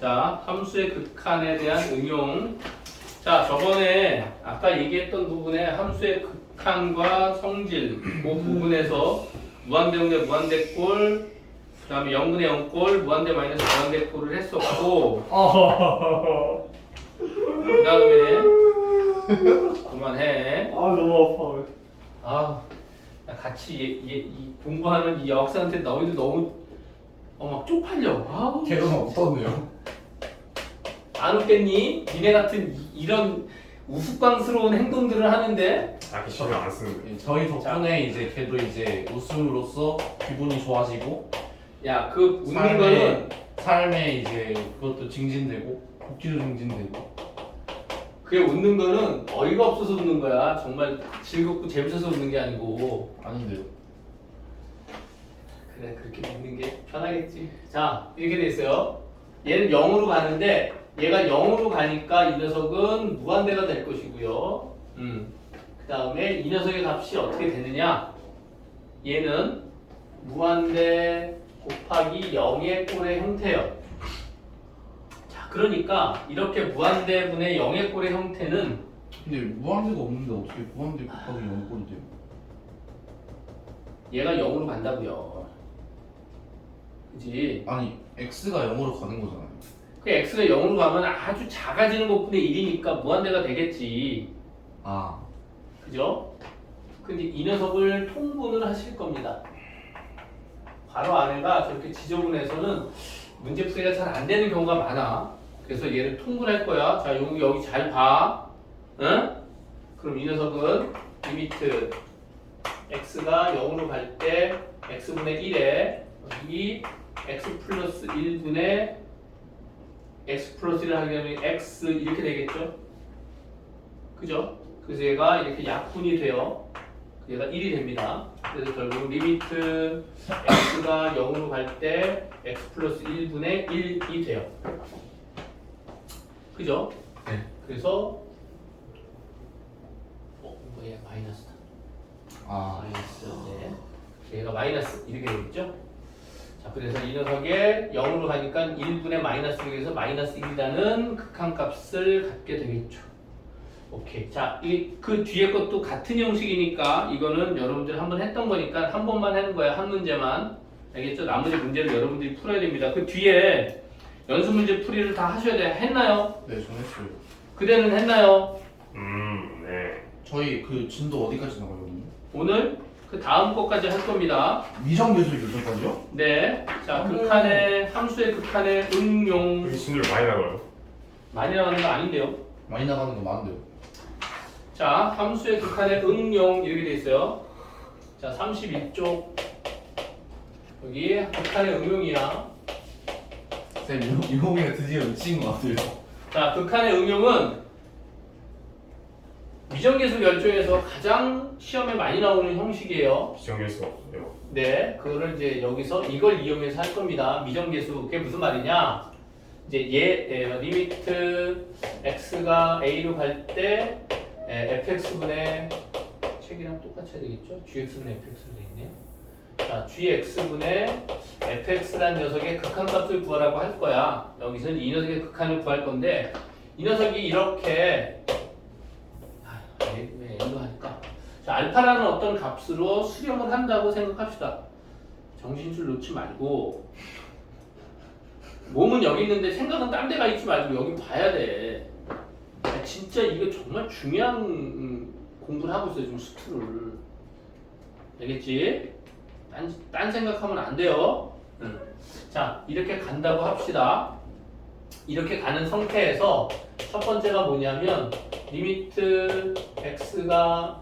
자, 함수의 극한에 대한 응용. 자, 저번에 아까 얘기했던 부분에 함수의 극한과 성질 그 부분에서 무한대용 대 무한대꼴, 그 다음에 0분의 0꼴, 무한대 마이너스 무한대꼴을 했었고, 그 다음에 그만해. 너무 아, 같이 공부하는 이 여학생한테 너희들 너무 막 쪽팔려. 아우, 걔는 어떠네요? 안 웃겠니? 니네 같은 이런 우스꽝스러운 행동들을 하는데. 아, 신경 안 쓰는데. 저희 덕분에 이제 걔도 이제 웃음으로써 기분이 좋아지고 야, 그 웃는 거는 삶에 이제 그것도 증진되고 복지도 증진되고. 그게 웃는 거는 어이가 없어서 웃는 거야. 정말 즐겁고 재밌어서 웃는 게 아니고. 아닌데요? 그래, 그렇게 믿는 게 편하겠지. 자, 이렇게 돼 있어요. 얘는 0으로 가는데 얘가 0으로 가니까 이 녀석은 무한대가 될 것이고요. 그 다음에 이 녀석의 값이 어떻게 되느냐? 얘는 무한대 곱하기 0의 꼴의 형태예요. 자, 그러니까 이렇게 무한대분의 0의 꼴의 형태는 근데 무한대가 없는데 어떻게 무한대 곱하기 0꼴이 돼요? 얘가 0으로 간다고요. 그지? 아니 x가 0으로 가는 거잖아요. 그 x가 0으로 가면 아주 작아지는 것분의 1이니까 무한대가 되겠지. 아 그죠? 근데 이 녀석을 통분을 하실 겁니다. 바로 아래가 저렇게 지저분해서는 문제 풀이가 잘 안 되는 경우가 많아. 그래서 얘를 통분할 거야. 자, 여기 잘 봐. 응? 그럼 이 녀석은 리미트 x가 0으로 갈 때 x분의 1에 여기 x 플러스 1분의 x 플러스 1을 하게 되면 x 이렇게 되겠죠? 그죠? 그래서 얘가 이렇게 약분이 돼요. 얘가 1이 됩니다. 그래서 결국 리미트 x가 0으로 갈 때 x 플러스 1분의 1이 돼요. 그죠? 네. 그래서 얘 마이너스다. 마이너스. 네. 얘가 마이너스 이렇게 되겠죠? 자, 그래서 이 녀석에 0으로 가니까 1분의 마이너스 1에서 마이너스 1이라는 극한값을 갖게 되겠죠. 오케이. 자, 그 뒤에 것도 같은 형식이니까 이거는 여러분들 한번 했던 거니까 한 번만 하는 거야. 한 문제만. 알겠죠? 나머지 문제를 여러분들이 풀어야 됩니다. 그 뒤에 연습 문제 풀이를 다 하셔야 돼요. 했나요? 네, 전 했어요. 그대는 했나요? 네. 저희 그 진도 어디까지 나가거든요? 오늘 그 다음 것까지 할 겁니다. 미정계수 교정까지요? 네. 자, 극한의 함수의 극한의 응용. 여기 진도를 많이 나가요. 많이 나가는 거 아닌데요. 많이 나가는 거 많은데요. 자, 함수의 극한의 응용 이렇게 돼 있어요. 자, 31쪽 여기 극한의 응용이야. 쌤 이용이가 드디어 미친 것 같아요. 자, 극한의 응용은 미정계수 결정에서 가장 시험에 많이 나오는 형식이에요. 비정할 수가 없어요. 네, 그거를 이제 여기서 이걸 이용해서 할 겁니다. 미정계수 그게 무슨 말이냐? 이제 리미트 x가 a로 갈 때 fx분의 책이랑 똑같이 해야 되겠죠? gx분의 fx로 되어 있네요. 자, gx분의 fx라는 녀석의 극한값을 구하라고 할 거야. 여기서는 이 녀석의 극한을 구할 건데 이 녀석이 이렇게 왜 L로 할까? 자, 알파라는 어떤 값으로 수렴을 한다고 생각합시다. 정신줄 놓지 말고 몸은 여기 있는데 생각은 딴 데 가 있지 말고 여기 봐야 돼. 야, 진짜 이거 정말 중요한 공부를 하고 있어요. 지금 수투를. 알겠지? 딴 생각하면 안 돼요. 자, 이렇게 간다고 합시다. 이렇게 가는 상태에서 첫 번째가 뭐냐면 리미트 x가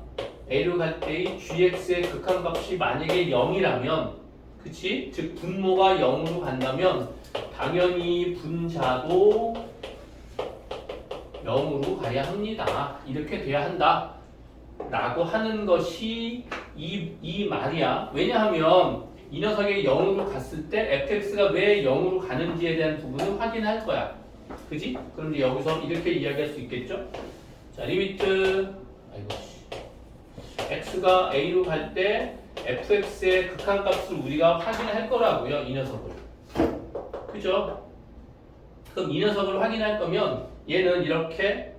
a로 갈 때의 gx의 극한값이 만약에 0이라면 그치? 즉 분모가 0으로 간다면 당연히 분자도 0으로 가야 합니다. 이렇게 돼야 한다 라고 하는 것이 이 말이야. 왜냐하면 이 녀석이 0으로 갔을 때 fx가 왜 0으로 가는지에 대한 부분을 확인할 거야. 그지? 그럼 이제 여기서 이렇게 이야기할 수 있겠죠? 자, 리미트 x가 a로 갈 때 fx의 극한값을 우리가 확인할 거라고요. 이 녀석을. 그죠? 그럼 이 녀석을 확인할 거면 얘는 이렇게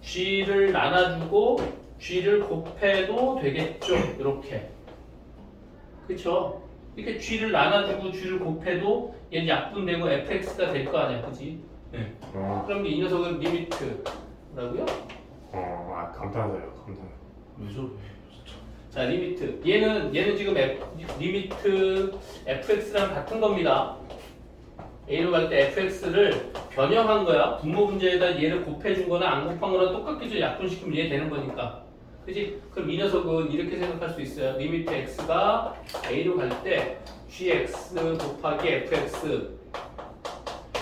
g를 나눠주고 g를 곱해도 되겠죠. 이렇게. 그쵸? 이렇게 g를 나눠주고 g를 곱해도 얘는 약분되고 fx가 될 거 아니야. 그지? 네. 그럼 이 녀석은 리미트 뭐라고요? 감탄사예요. 감탄사. 왜 저래? 자, 리미트. 얘는 지금 리미트 fx랑 같은 겁니다. A로 갈 때 fx를 변형한 거야. 분모 문제에다 얘를 곱해준 거나 안 곱한 거나 똑같게 좀 약분시키면 얘 되는 거니까. 그지? 그럼 이 녀석은 이렇게 생각할 수 있어요. 리미트 x가 A로 갈 때 gx 곱하기 fx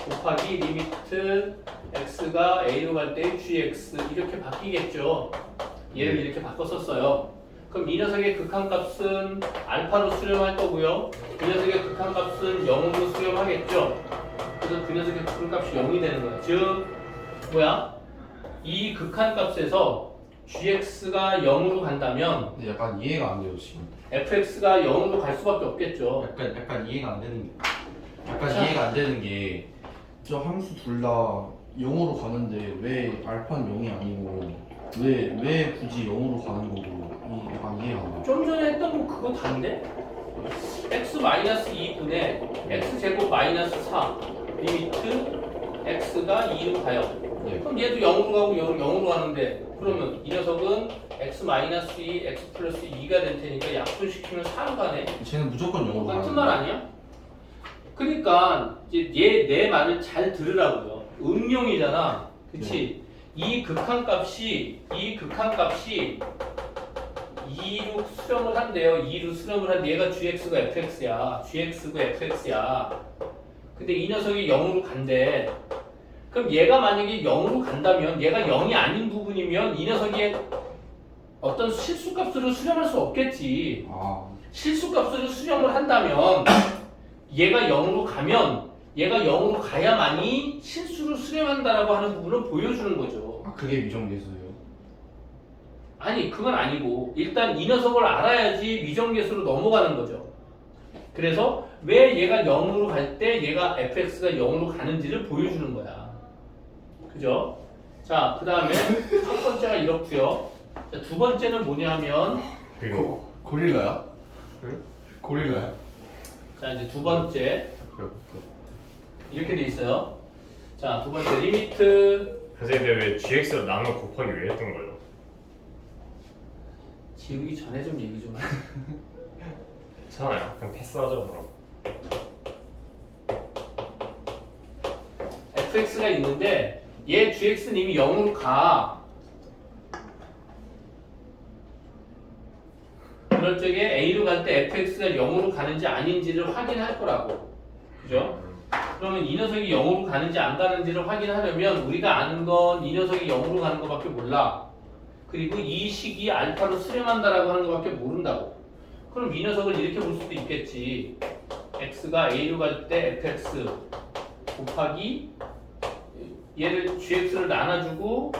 곱하기 리미트 x가 A로 갈 때 gx 이렇게 바뀌겠죠. 얘를 이렇게 바꿔 썼어요. 그럼 이 녀석의 극한값은 알파로 수렴할 거고요. 이 녀석의 극한값은 0으로 수렴하겠죠. 그래서 그 녀석의 극한값이 0이 되는 거예요. 즉 뭐야? 이 극한값에서 gx가 0으로 간다면 근데 약간 이해가 안 돼요 지금. fx가 0으로 갈 수밖에 없겠죠. 약간 이해가 안 되는 게. 약간 자. 이해가 안 되는 게 저 함수 둘 다 0으로 가는데 왜 알파는 0이 아니고 왜 굳이 0으로 가는 거고 약간 이해가 안 돼요. 좀 전에 했던 거 그거 다인데? x-2분의 x제곱 마이너스 4 리미트 x가 2로 가요. 네. 그럼 얘도 0으로 가고 0으로 가는데 그러면 이 녀석은 x-2, x 플러스 2가 될 테니까 약분시키면 4로 가네. 쟤는 무조건 0으로 가는 같은 말 아니야? 그러니까 이제 얘 내 말을 잘 들으라고요. 음용이잖아. 그치? 이 극한값이 2로 수렴을 한대요. 2로 수렴을 한데 얘가 gx가 fx야. gx가 fx야. 근데 이 녀석이 0으로 간대. 그럼 얘가 만약에 0으로 간다면 얘가 0이 아닌 부분이면 이 녀석이 어떤 실수값으로 수렴할 수 없겠지. 아, 실수값으로 수렴을 한다면 얘가 0으로 가면 얘가 0으로 가야만이 실수를 수렴한다라고 하는 부분을 보여주는 거죠. 아 그게 미정계수예요. 아니 그건 아니고 일단 이 녀석을 알아야지 미정계수로 넘어가는 거죠. 그래서 왜 얘가 0으로 갈 때 얘가 fx가 0으로 가는지를 보여주는 거야. 그죠? 자, 그 다음에 첫 번째가 이렇고요. 자, 두 번째는 뭐냐면 그리고 고릴라야? 응? 고릴라야? 자 이제 두 번째 이렇게 돼 있어요. 자, 두 번째 리미트 선생님 근데 왜 GX를 나눠 곱하기 왜 했던 거예요? 지우기 전에 좀 얘기 좀 해. 괜찮아요. 그냥 패스하죠 그럼. fx가 있는데 얘 gx는 이미 0으로 가. 그럴 적에 a로 갈 때 fx가 0으로 가는지 아닌지를 확인할 거라고. 그죠? 그러면 이 녀석이 0으로 가는지 안 가는지를 확인하려면 우리가 아는 건 이 녀석이 0으로 가는 것밖에 몰라. 그리고 이 식이 알파로 수렴한다라고 하는 것밖에 모른다고. 그럼 이 녀석을 이렇게 볼 수도 있겠지. x가 a로 갈 때 fx 곱하기 얘를 gx를 나눠주고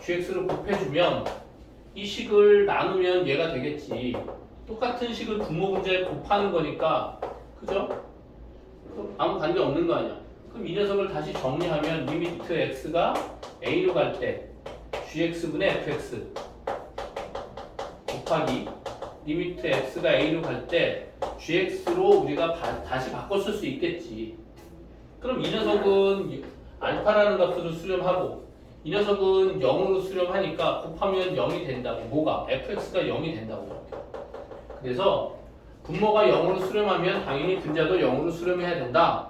gx를 곱해주면 이 식을 나누면 얘가 되겠지. 똑같은 식을 분모 문제에 곱하는 거니까 그죠? 그럼 아무 관계 없는 거 아니야. 그럼 이 녀석을 다시 정리하면 리미트 x가 a로 갈 때 gx분의 fx 곱하기 리미트 x가 a로 갈 때 gx로 우리가 다시 바꿔 쓸 수 있겠지. 그럼 이 녀석은 알파라는 값으로 수렴하고 이 녀석은 0으로 수렴하니까 곱하면 0이 된다고. 뭐가? fx가 0이 된다고. 그래서 분모가 0으로 수렴하면 당연히 분자도 0으로 수렴해야 된다.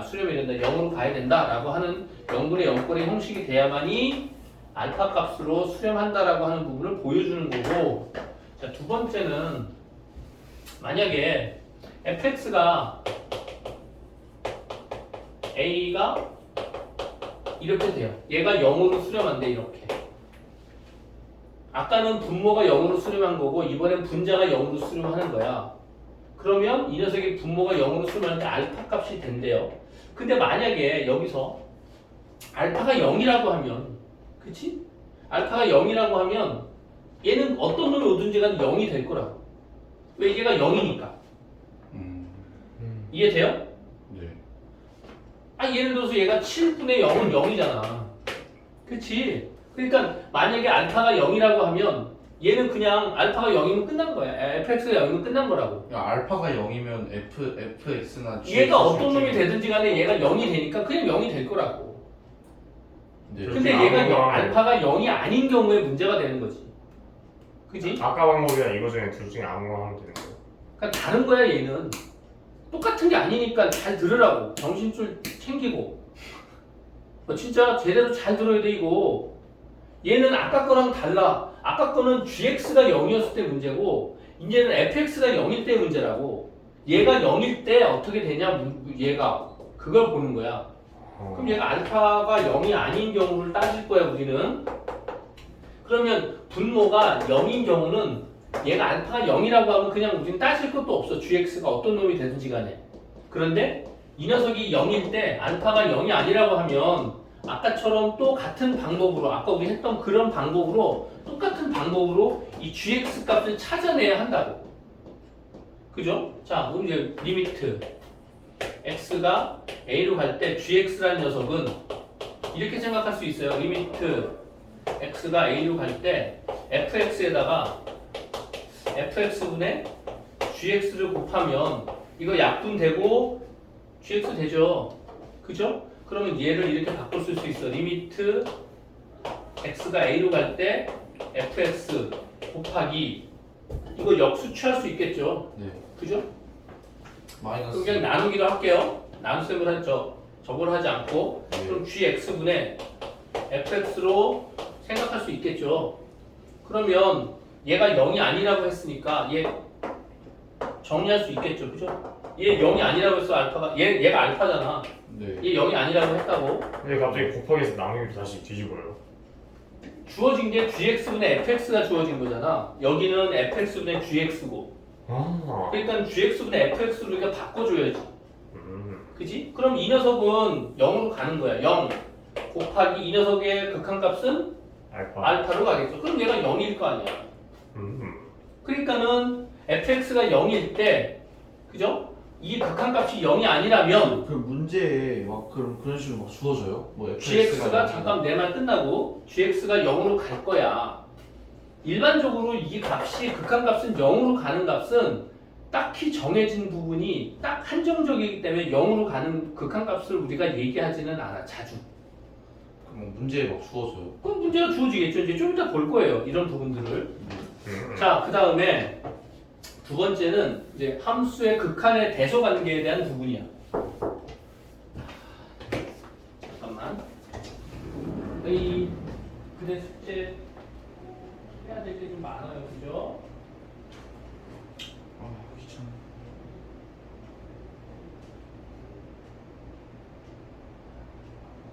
수렴해야 된다. 0으로 가야 된다. 라고 하는 0분의 0꼴의 형식이 돼야만이 알파 값으로 수렴한다라고 하는 부분을 보여주는 거고. 자, 두 번째는 만약에 fx가 a가 이렇게 돼요. 얘가 0으로 수렴한대. 이렇게. 아까는 분모가 0으로 수렴한 거고 이번엔 분자가 0으로 수렴하는 거야. 그러면 이 녀석이 분모가 0으로 수렴하는데 알파 값이 된대요. 근데 만약에 여기서 알파가 0이라고 하면 그치? 알파가 0이라고 하면 얘는 어떤 놈이 오든지 간에 0이 될 거라고. 왜? 얘가 0이니까. 이해돼요? 네. 예를 들어서 얘가 7분의 0은 0이잖아. 그치? 그러니까 만약에 알파가 0이라고 하면 얘는 그냥 알파가 0이면 끝난 거야. fx가 0이면 끝난 거라고. 그러니까 알파가 0이면 fx나 얘가 어떤 놈이 되든지 간에 얘가 0이 되니까 그냥 0이 될 거라고. 네. 근데 그렇게 얘가 아무거나 알파가 0이 아닌 경우에 문제가 되는 거지. 그지? 아까 방법이랑 이거 중에 둘 중에 아무거나 하면 되는 거예요? 그러니까 다른 거야 얘는. 똑같은 게 아니니까 잘 들으라고. 정신줄 챙기고. 진짜 제대로 잘 들어야 돼 이거. 얘는 아까 거랑 달라. 아까 거는 gx가 0이었을 때 문제고 이제는 fx가 0일 때 문제라고. 얘가 0일 때 어떻게 되냐 얘가 그걸 보는 거야. 그럼 얘가 알파가 0이 아닌 경우를 따질 거야 우리는. 그러면 분모가 0인 경우는 얘가 알파가 0이라고 하면 그냥 우리는 따질 것도 없어. gx가 어떤 놈이 되든지 간에. 그런데 이 녀석이 0일 때 알파가 0이 아니라고 하면 아까처럼 또 같은 방법으로 아까 우리 했던 그런 방법으로 똑같은 방법으로 이 gx 값을 찾아내야 한다고. 그죠? 자, 그럼 이제 리미트 x가 a로 갈 때 gx라는 녀석은 이렇게 생각할 수 있어요. 리미트 x가 a로 갈 때 fx에다가 fx분의 gx를 곱하면 이거 약분되고 gx 되죠. 그죠? 그러면 얘를 이렇게 바꿔 쓸 수 있어. 리미트 x가 a로 갈 때 fx 곱하기 이거 역수 취할 수 있겠죠. 네. 그죠? 마이너스 그럼 그냥 나누기로 할게요. 나눗셈을 하죠. 저걸 하지 않고 네. 그럼 gx분의 fx로 생각할 수 있겠죠. 그러면 얘가 0이 아니라고 했으니까 얘 정리할 수 있겠죠. 그죠? 얘 0이 아니라고 했어. 알파가 얘가 알파잖아. 네. 얘 0이 아니라고 했다고. 근데 갑자기 곱하기에서 나누기로 다시 뒤집어요. 주어진 게 gx분의 fx가 주어진 거잖아. 여기는 fx분의 gx고. 아. 그러니까 gx분의 fx로 우리가 바꿔줘야지. 그지? 그럼 이 녀석은 0으로 가는 거야. 0 곱하기 이 녀석의 극한값은 알파. 알파로 가겠죠. 그럼 얘가 0일 거 아니야. 그러니까는 fx가 0일 때 그죠? 이 극한값이 0이 아니라면 그 문제에 막 그런 식으로 막 주어져요? 뭐 gx가 잠깐 내 말 끝나고 gx가 0으로 갈 거야. 일반적으로 이 값이 극한값은 0으로 가는 값은 딱히 정해진 부분이 딱 한정적이기 때문에 0으로 가는 극한값을 우리가 얘기하지는 않아. 자주. 뭐 문제에 막 주어져요? 그럼 문제가 주어지겠죠. 이제 좀 이따 볼 거예요. 이런 부분들을. 자, 그 다음에 두 번째는 이제 함수의 극한의 대소 관계에 대한 부분이야. 잠깐만. 근데 숙제 해야 될 게 좀 많아요. 그죠? 아 귀찮아.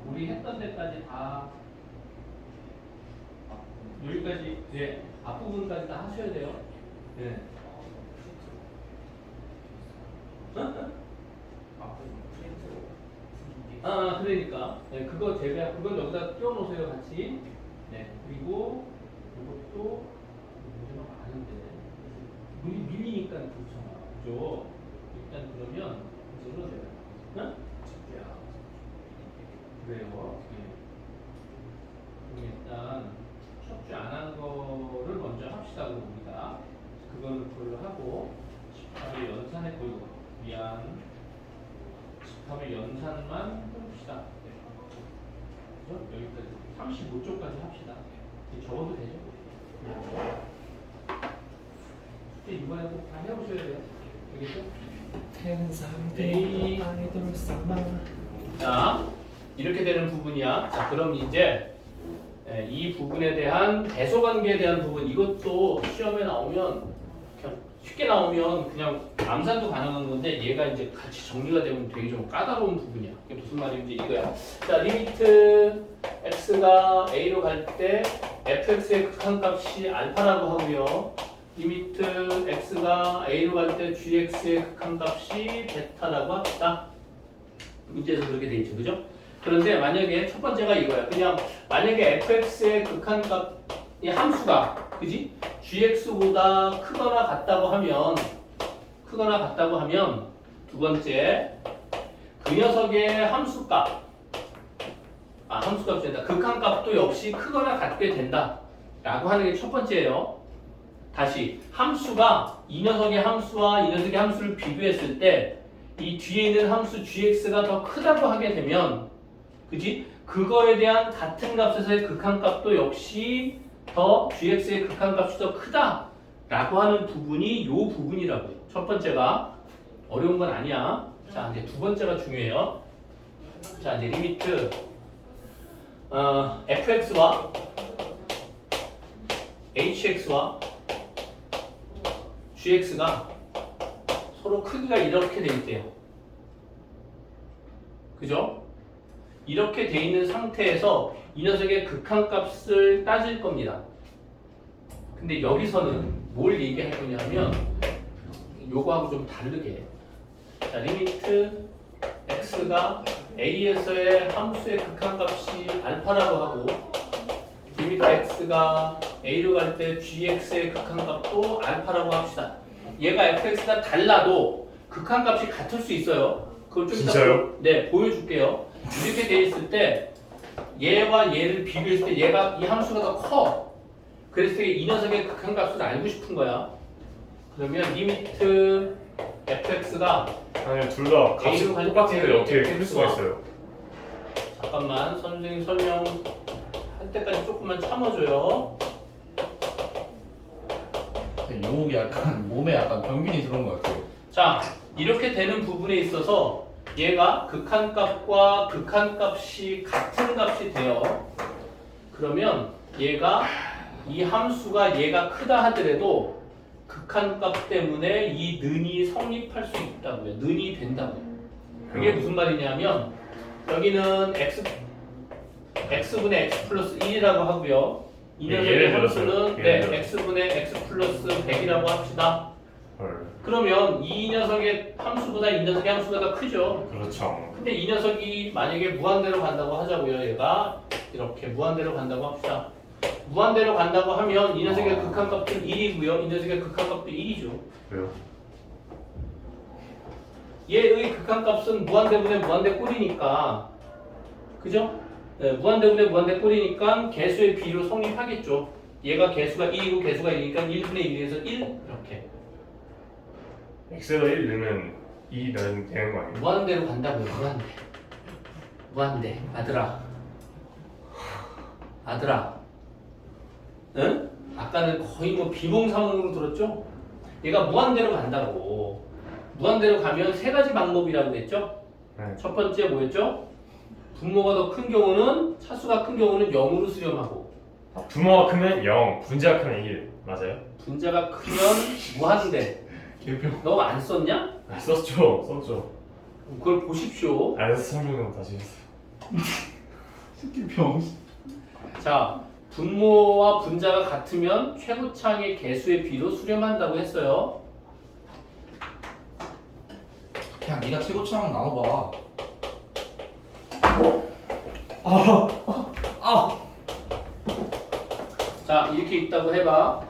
우리 했던 데까지 다 여기까지 네 앞부분까지 다 하셔야 돼요. 네. 그러니까 네, 그거 제가 그건 여기다 띄워놓으세요 같이. 네 그리고 이것도 문제가 많은데 밀리니까 그렇잖아. 그죠? 일단 그러면 이제는 응? 그래요. 네. 그럼 일단 척주 안 한 거를 먼저 합시다. 그럼 우리가 그걸로 하고 집합의 연산에 보이고 미안 집합의 연산만 해봅시다. 네. 그래서 여기까지 35쪽까지 합시다. 적어도 되죠? 숙제 이번에 꼭 다 해오셔야 돼요. 알겠죠? 네. 자 이렇게 되는 부분이야. 자 그럼 이제 이 부분에 대한 대소관계에 대한 부분 이것도 시험에 나오면 그냥 쉽게 나오면 그냥 암산도 가능한 건데 얘가 이제 같이 정리가 되면 되게 좀 까다로운 부분이야. 이게 무슨 말인지 이거야. 자 리미트 x가 a로 갈 때 fx의 극한값이 알파라고 하고요. 리미트 x가 a로 갈 때 gx의 극한값이 베타라고 합시다. 문제에서 그렇게 돼 있죠, 그죠? 그런데 만약에 첫 번째가 이거야. 그냥 만약에 fx의 극한값 이 함수가 그지? gx보다 크거나 같다고 하면 두 번째 그 그 녀석의 함수값, 함수값이 된다. 극한값도 역시 크거나 같게 된다. 라고 하는 게 첫 번째예요. 다시 함수가 이 녀석의 함수와 이 녀석의 함수를 비교했을 때 이 뒤에 있는 함수 gx가 더 크다고 하게 되면, 그지? 그거에 대한 같은 값에서의 극한값도 역시 더 gx의 극한값이 더 크다라고 하는 부분이 요 부분이라고요. 첫 번째가 어려운 건 아니야. 자, 이제 두 번째가 중요해요. 자, 이제 리미트 fx와 hx와 gx가 서로 크기가 이렇게 돼 있대요. 그죠? 이렇게 돼 있는 상태에서 이 녀석의 극한값을 따질 겁니다. 근데 여기서는 뭘 얘기할 거냐면 요거하고 좀 다르게, 자, 리미트 x가 a에서의 함수의 극한값이 알파라고 하고 리미트 x가 a로 갈 때 gx의 극한값도 알파라고 합시다. 얘가 fx가 달라도 극한값이 같을 수 있어요. 그걸 좀 진짜요? 네, 보여줄게요. 이렇게 돼 있을 때 얘와 얘를 비교했을 때 얘가 이 함수가 더 커. 그래서 이 녀석의 극한값을 알고 싶은 거야. 그러면 리미트 fx가 아니 둘 다 값이 A로 갈 똑같은데 때 어떻게 클 수가 있어요? 잠깐만 선생님 설명할 때까지 조금만 참아줘요. 용욱이 약간 몸에 약간 병균이 들어온 것 같아요. 자, 이렇게 되는 부분에 있어서 얘가 극한값과 극한값이 같은 값이 돼요. 그러면 얘가 이 함수가 얘가 크다 하더라도 극한값 때문에 이 는이 성립할 수 있다고요. 는이 된다고요. 그게 무슨 말이냐면 여기는 x분의 x 플러스 1이라고 하고요. 이 네, 녀석의 예를 들어서요. 함수는 예를 들어서. x분의 x 플러스 100이라고 합시다. 헐. 그러면 이 녀석의 함수보다 이 녀석의 함수가 더 크죠. 그렇죠. 근데 이 녀석이 만약에 무한대로 간다고 하자고요. 얘가 이렇게 무한대로 간다고 합시다. 무한대로 간다고 하면 이 녀석의 극한값은 1이고요. 이 녀석의 극한값도 1이죠. 왜요? 얘의 극한값은 무한대분의 무한대 꼴이니까, 그죠? 네, 무한대분의 무한대 꼴이니까 개수의 비로 성립하겠죠. 얘가 개수가 1이고 개수가 1이니까 1분의 1에서 1 이렇게 x에다 1 넣으면 2 넣으면 되는 거 아니에요? 무한대로 간다고요. 무한대 아들아 응? 아까는 거의 뭐 비몽사몽으로 들었죠? 얘가 무한대로 간다고. 무한대로 가면 세 가지 방법이라고 했죠? 네. 첫 번째 뭐였죠? 분모가 더 큰 경우는, 차수가 큰 경우는 0으로 수렴하고, 분모가 크면 0, 분자가 크면 1 맞아요? 분자가 크면 무한대. 개병. 너 안 썼냐? 아, 썼죠. 그걸 보십시오. 알아서 설명은 다시 했어요. 새끼병. 자, 분모와 분자가 같으면 최고차항의 개수의 비로 수렴한다고 했어요. 그냥 네가 최고치랑 나눠봐. 자, 이렇게 있다고 해봐.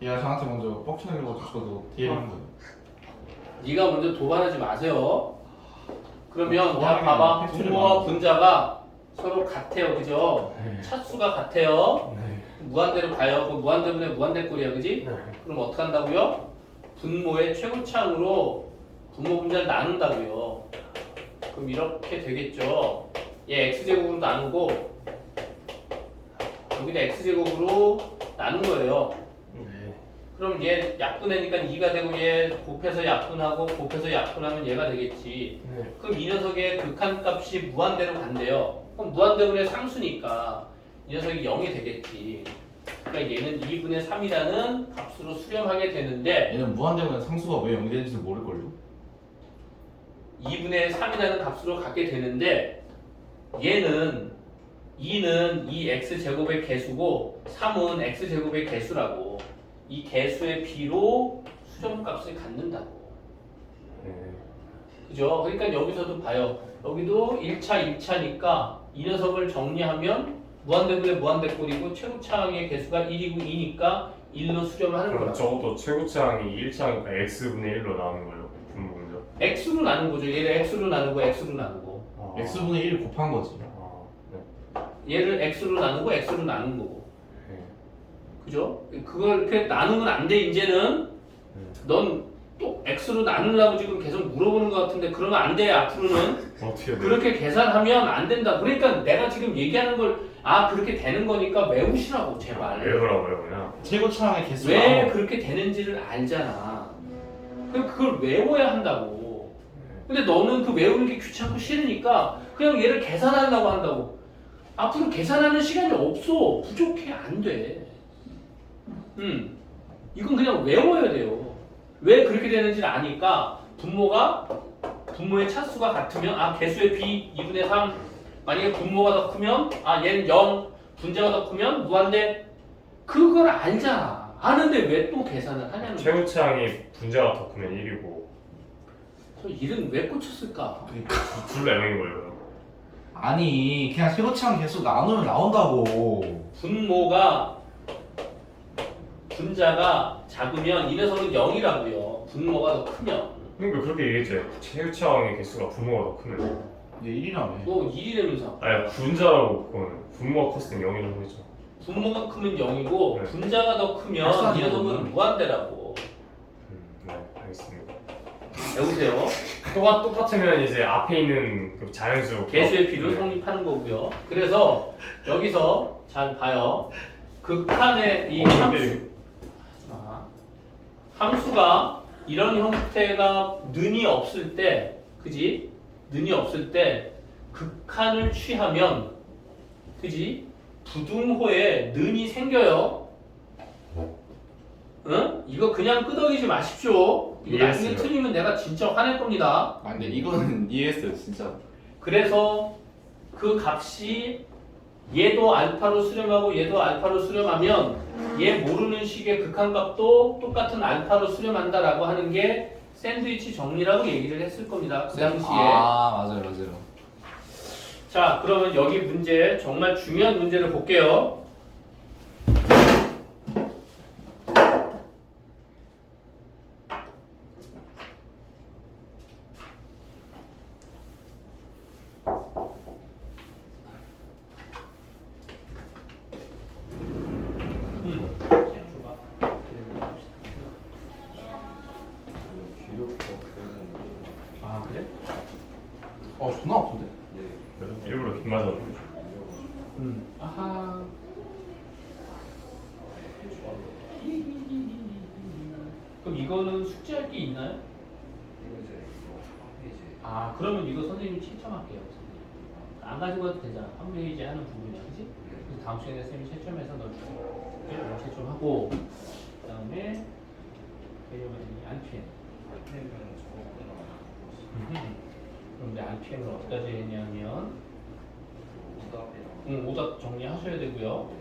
얘가 저한테 먼저 뻑쳐내는 거 저도 뒤에 있는 거예요. 네가 먼저 도발하지 마세요. 그러면 자, 도발하기는 봐봐. 팩트를 분모와 말하고. 분자가 서로 같아요. 그죠? 네. 차수가 같아요. 네. 무한대로 가요. 그 무한대분의 무한대꼴이야. 그지? 네. 그럼 어떻게 한다고요? 분모의 최고차항으로 분모 분자를 나눈다고요. 그럼 이렇게 되겠죠. 얘 x제곱으로 나누고 여기다 x제곱으로 나눈 거예요. 네. 그럼 얘 약분하니까 2가 되고 얘 곱해서 약분하고 곱해서 약분하면 얘가 되겠지. 네. 그럼 이 녀석의 극한값이 무한대로 간대요. 그럼 무한대분의 상수니까 이 녀석이 0이 되겠지. 그러니까 얘는 2분의 3이라는 값으로 수렴하게 되는데 얘는 무한대면 상수가 왜 0이 되는지를 모를걸요? 2분의 3이라는 값으로 갖게 되는데 얘는 2는 이 x제곱의 개수고 3은 x제곱의 개수라고 이 개수의 비로 수렴값을 갖는다고. 네. 그죠? 그러니까 여기서도 봐요. 여기도 1차, 2차니까 이 녀석을 정리하면 무한대분의 무한대꼴이고 최고차항의 개수가 1이고 2니까 1로 수렴하는 그럼 거라. 저것도 최고차항이 1차항이니까 x분의 1로 나오는 거예요? 분모 분자? x로 나눈 거죠. 얘를 x로 나누고 x로 나누고 x분의 1 곱한 거지. 네. 얘를 x로 나누고 x로 나눈 거고. 네. 그죠? 그걸 이렇게 나누면 안 돼. 이제는 넌 또 x로 나누려고 지금 계속 물어보는 것 같은데 그러면 안 돼. 앞으로는 어떻게 해야 돼? 그렇게 계산하면 안 된다. 그러니까 내가 지금 얘기하는 걸 그렇게 되는 거니까 외우시라고 제발. 외우라고요 그냥. 최고차항의 개수가 왜 그렇게 되는지를 알잖아. 그럼 그걸 외워야 한다고. 근데 너는 그 외우는 게 귀찮고 싫으니까 그냥 얘를 계산하려고 한다고. 앞으로 계산하는 시간이 없어. 부족해. 안 돼. 이건 그냥 외워야 돼요. 왜 그렇게 되는지를 아니까 분모의 차수가 같으면 개수의 b 2분의 3 만약에 분모가 더 크면 얘는 0 분자가 더 크면 무한대 그걸 알잖아. 아는데 왜 또 계산을 하냐는 거야. 최고차항이 분자가 더 크면 1이고 저 일은 왜 꽂혔을까? 둘 다 0인 거예요. 아니 그냥 최고차항 개수 나누면 나온다고. 분자가 작으면 이 녀석은 0이라고요. 분모가 더 크면. 그러니까 그렇게 얘기했죠. 최고차항의 개수가 분모가 더 크면. 얘 1이라며. 너 1이라면서. 아니 분자라고 그거는 분모가 컸을 땐 0이라고 했죠. 분모가 크면 0이고 네. 분자가 더 크면 이 녀석은 무한대라고. 네 알겠습니다. 배우세요. 똑같으면 이제 앞에 있는 그 자연수 개수의 비를 네. 성립하는 거고요. 그래서 여기서 잘 봐요. 극한의 이 함수가 이런 형태가 는이 없을 때, 그지? 는이 없을 때 극한을 취하면, 그지? 부등호에 는이 생겨요. 응? 이거 그냥 끄덕이지 마십시오. 이거 나중에 이해했어요. 틀리면 내가 진짜 화낼 겁니다. 근데 이거는 이해했어요 진짜. 그래서 그 값이 얘도 알파로 수렴하고 얘도 알파로 수렴하면 얘 모르는 식의 극한값도 똑같은 알파로 수렴한다라고 하는 게 샌드위치 정리라고 얘기를 했을 겁니다. 그 당시에. 맞아요. 자, 그러면 여기 문제 정말 중요한 문제를 볼게요. 그래? 존나 아픈데? 일부러 빗 맞았는데. 아하. 그럼 이거는 숙제할 게 있나요? 그러면 이거 선생님이 채점할게요. 선생님. 안 가지고 가도 되잖아. 한 페이지 하는 부분이야, 그렇지? 그래서 다음 시간에 선생님이 채점해서 넣어줄게요. 이렇게 채점하고 그다음에 RPN. 그럼 이제 RPN을 어디까지 했냐면 오답 정리하셔야 되고요.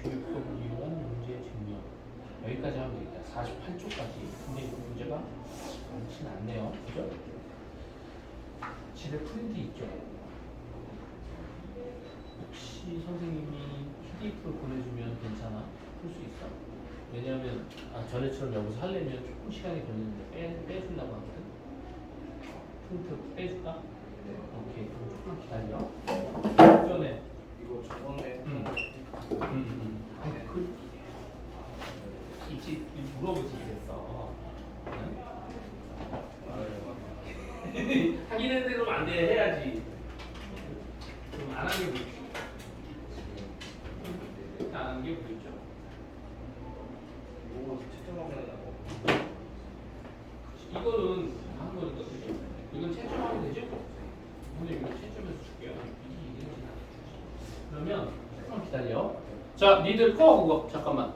교육법 이용한 문제 증명 여기까지 하면 되겠다. 48쪽까지. 근데 이 문제가 많지는 않네요. 그죠? 집에 프린트 있죠? 혹시 선생님이 PDF로 보내주면 괜찮아? 풀 수 있어? 왜냐면 전에처럼 여기서 하려면 조금 시간이 걸리는데 빼주려고 하거든. 프린트 빼줄까? 오케이. 그럼 조금 기다려. 전에 이거 저번에 있지 물어보지 그랬어. 하긴 했는데 그럼 안 돼. 해야지. 그럼 안 하는 게 뭐지? 안 하는 게 뭐죠? 이거 채점하면 이거는 하는 거니까 그죠? 이건 채점하면 되죠? 근데 이거 채점해서 줄게요. 그러면 조금 기다려. 자, 니들 꺼 그거 잠깐만.